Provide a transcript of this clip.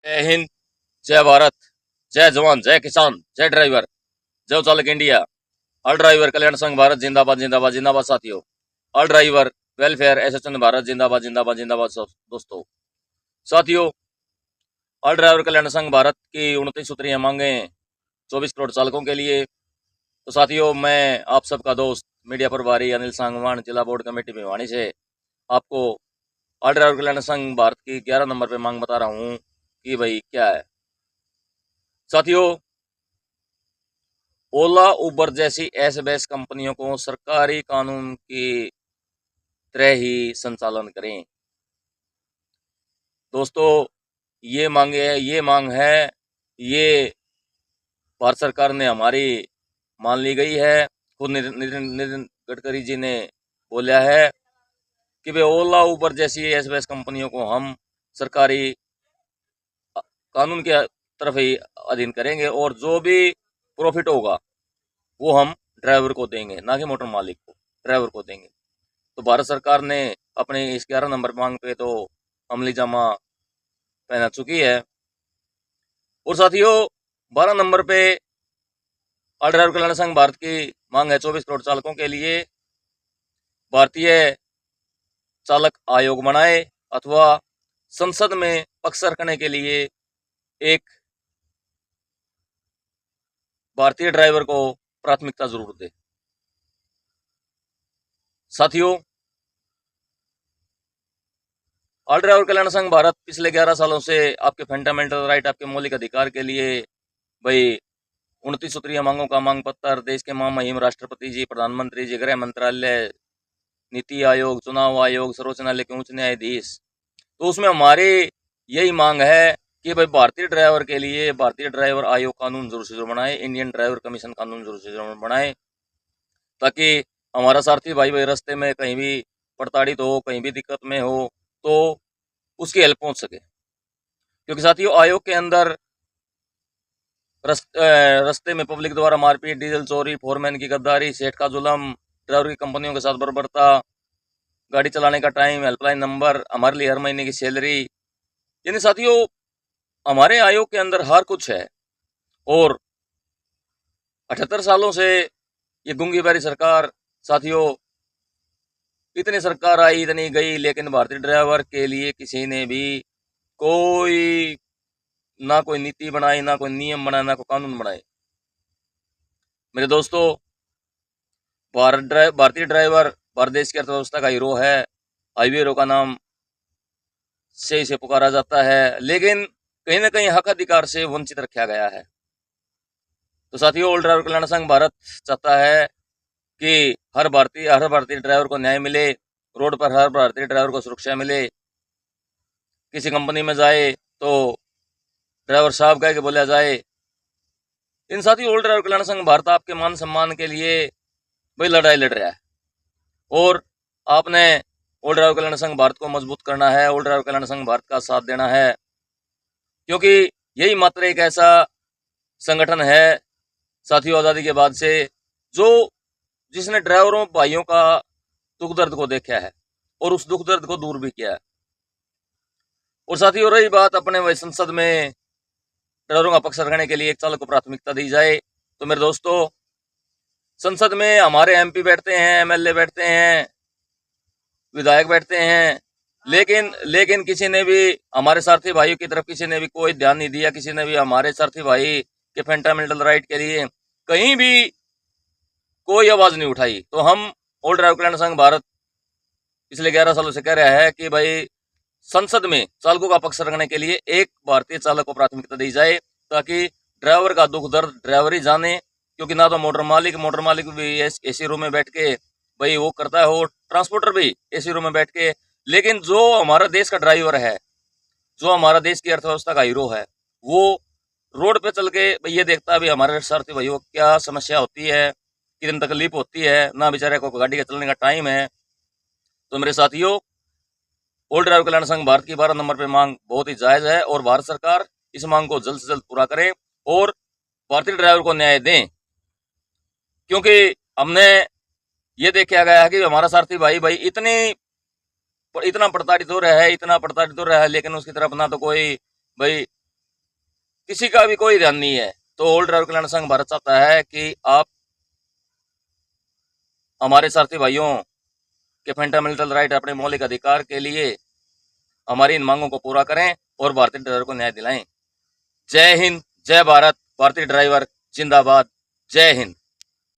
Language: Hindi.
जय हिंद, जय भारत, जय जवान, जय किसान, जय ड्राइवर, जय चालक इंडिया। ऑल ड्राइवर कल्याण संघ भारत जिंदाबाद जिंदाबाद जिंदाबाद साथियों। All driver welfare association Bharat जिंदाबाद जिंदाबाद जिंदाबाद दोस्तों साथियों। ऑल ड्राइवर कल्याण संघ भारत की 29 सूत्रीय मांगे 24 करोड़ चालकों के लिए। तो साथियों, मैं आप सबका दोस्त मीडिया प्रभारी अनिल सांगवान, जिला बोर्ड कमेटी भिवानी से आपको ऑल ड्राइवर कल्याण संघ भारत की 11 नंबर पे मांग बता रहा हूँ कि भाई क्या है। साथियों, ओला उबर जैसी एस बेस कंपनियों को सरकारी कानून की तरह ही संचालन करें। दोस्तों, ये मांग है, ये भारत सरकार ने हमारी मान ली गई है। खुद नितिन गडकरी जी ने बोला है कि वे ओला उबर जैसी एस बेस कंपनियों को हम सरकारी कानून के तरफ ही अधीन करेंगे और जो भी प्रॉफिट होगा वो हम ड्राइवर को देंगे, ना कि मोटर मालिक को, ड्राइवर को देंगे। तो भारत सरकार ने अपने इस 11 नंबर मांग पे तो अमली जामा पहना चुकी है। और साथियों, 12 नंबर पे ऑल ड्राइवर कल्याण संघ भारत की मांग है 24 करोड़ चालकों के लिए भारतीय चालक आयोग बनाए अथवा संसद में पक्ष रखने के लिए एक भारतीय ड्राइवर को प्राथमिकता जरूर दे। साथियों, ऑल ड्राइवर कल्याण संघ भारत पिछले 11 सालों से आपके फंडामेंटल राइट, आपके मौलिक अधिकार के लिए भाई 29 सूत्रीय मांगों का मांग पत्र देश के महामहिम राष्ट्रपति जी, प्रधानमंत्री जी, गृह मंत्रालय, नीति आयोग, चुनाव आयोग, सर्वोच्च न्यायालय के उच्च न्यायाधीश, तो उसमें हमारी यही मांग है कि भाई भारतीय ड्राइवर के लिए भारतीय ड्राइवर आयोग कानून जरूर से जरूर बनाए, इंडियन ड्राइवर कमीशन कानून जरूर से जरूर बनाए, ताकि हमारा सारथी भाई भाई रास्ते में कहीं भी प्रताड़ित हो, कहीं भी दिक्कत में हो तो उसकी हेल्प पहुंच सके। क्योंकि साथियों, आयोग के अंदर रास्ते में पब्लिक द्वारा मारपीट, डीजल चोरी, फोरमैन की गद्दारी, सेठ का जुलम, ड्राइवर की कंपनियों के साथ बर्बरता, गाड़ी चलाने का टाइम, हेल्पलाइन नंबर, हमारे लिए हर महीने की सैलरी, यानी साथियों हमारे आयोग के अंदर हर कुछ है। और 78 सालों से ये गूंगी बारी सरकार, साथियों इतनी सरकार आई, इतनी गई, लेकिन भारतीय ड्राइवर के लिए किसी ने भी कोई ना कोई नीति बनाई, ना कोई नियम बनाए, ना कोई कानून बनाए। मेरे दोस्तों, भारतीय ड्राइवर भारत देश की अर्थव्यवस्था का हीरो है, हाईवे हीरो का नाम से इसे पुकारा जाता है, लेकिन कहीं ना कहीं हक अधिकार से वंचित रखा गया है। तो साथियों, ऑल ड्राइवर कल्याण संघ भारत चाहता है कि हर भारतीय ड्राइवर को न्याय मिले, रोड पर हर भारतीय ड्राइवर को सुरक्षा मिले। किसी कंपनी में जाए तो ड्राइवर साहब कह के बोला जाए। इन साथियों, ऑल ड्राइवर कल्याण संघ भारत आपके मान सम्मान के लिए भाई लड़ाई लड़ रहा है और आपने ऑल ड्राइवर कल्याण संघ भारत को मजबूत करना है, ऑल ड्राइवर कल्याण संघ भारत का साथ देना है, क्योंकि यही मात्र एक ऐसा संगठन है साथियों आज़ादी के बाद से जिसने ड्राइवरों भाइयों का दुख दर्द को देखा है और उस दुख दर्द को दूर भी किया है। और साथियों, रही बात अपने वही संसद में ड्राइवरों का पक्ष रखने के लिए एक चालक को प्राथमिकता दी जाए, तो मेरे दोस्तों संसद में हमारे एमपी बैठते हैं, एमएलए बैठते हैं, विधायक बैठते हैं, लेकिन किसी ने भी हमारे सारथी भाइयों की तरफ किसी ने भी कोई ध्यान नहीं दिया, किसी ने भी हमारे सारथी भाई के फंडामेंटल राइट के लिए कहीं भी कोई आवाज नहीं उठाई। तो हम ऑल ड्राइवर कल्याण संघ भारत पिछले 11 सालों से कह रहा है कि भाई संसद में चालकों का पक्ष रखने के लिए एक भारतीय चालक को प्राथमिकता दी जाए, ताकि ड्राइवर का दुख दर्द ड्राइवर ही जाने। क्योंकि ना तो मोटर मालिक भी एसी रूम में बैठ के भाई वो करता है, वो ट्रांसपोर्टर भी एसी रूम में बैठ के, लेकिन जो हमारा देश का ड्राइवर है, जो हमारा देश की अर्थव्यवस्था का हीरो है, वो रोड पे चल के भाई ये देखता है भी हमारे सारथी भाइयों को क्या समस्या होती है, कितनी तकलीफ होती है, ना बेचारे को गाड़ी का चलने का टाइम है। तो मेरे साथियों, ऑल ड्राइवर कल्याण संघ भारत की 12 नंबर पे मांग बहुत ही जायज है और भारत सरकार इस मांग को जल्द से जल्द पूरा करे और भारतीय ड्राइवर को न्याय दें। क्योंकि हमने ये देखा गया है कि हमारा सारथी भाई इतना प्रताड़ित हो रहा है, लेकिन उसकी तरफ ना तो कोई भाई किसी का भी कोई ध्यान नहीं है। तो ऑल ड्राइवर कल्याण संघ भारत चाहता है कि आप हमारे साथी भाइयों के फंडामेंटल राइट, अपने मौलिक अधिकार के लिए हमारी इन मांगों को पूरा करें और भारतीय ड्राइवर को न्याय दिलाएं। जय हिंद, जय भारत, भारतीय ड्राइवर जिंदाबाद। जय हिंद।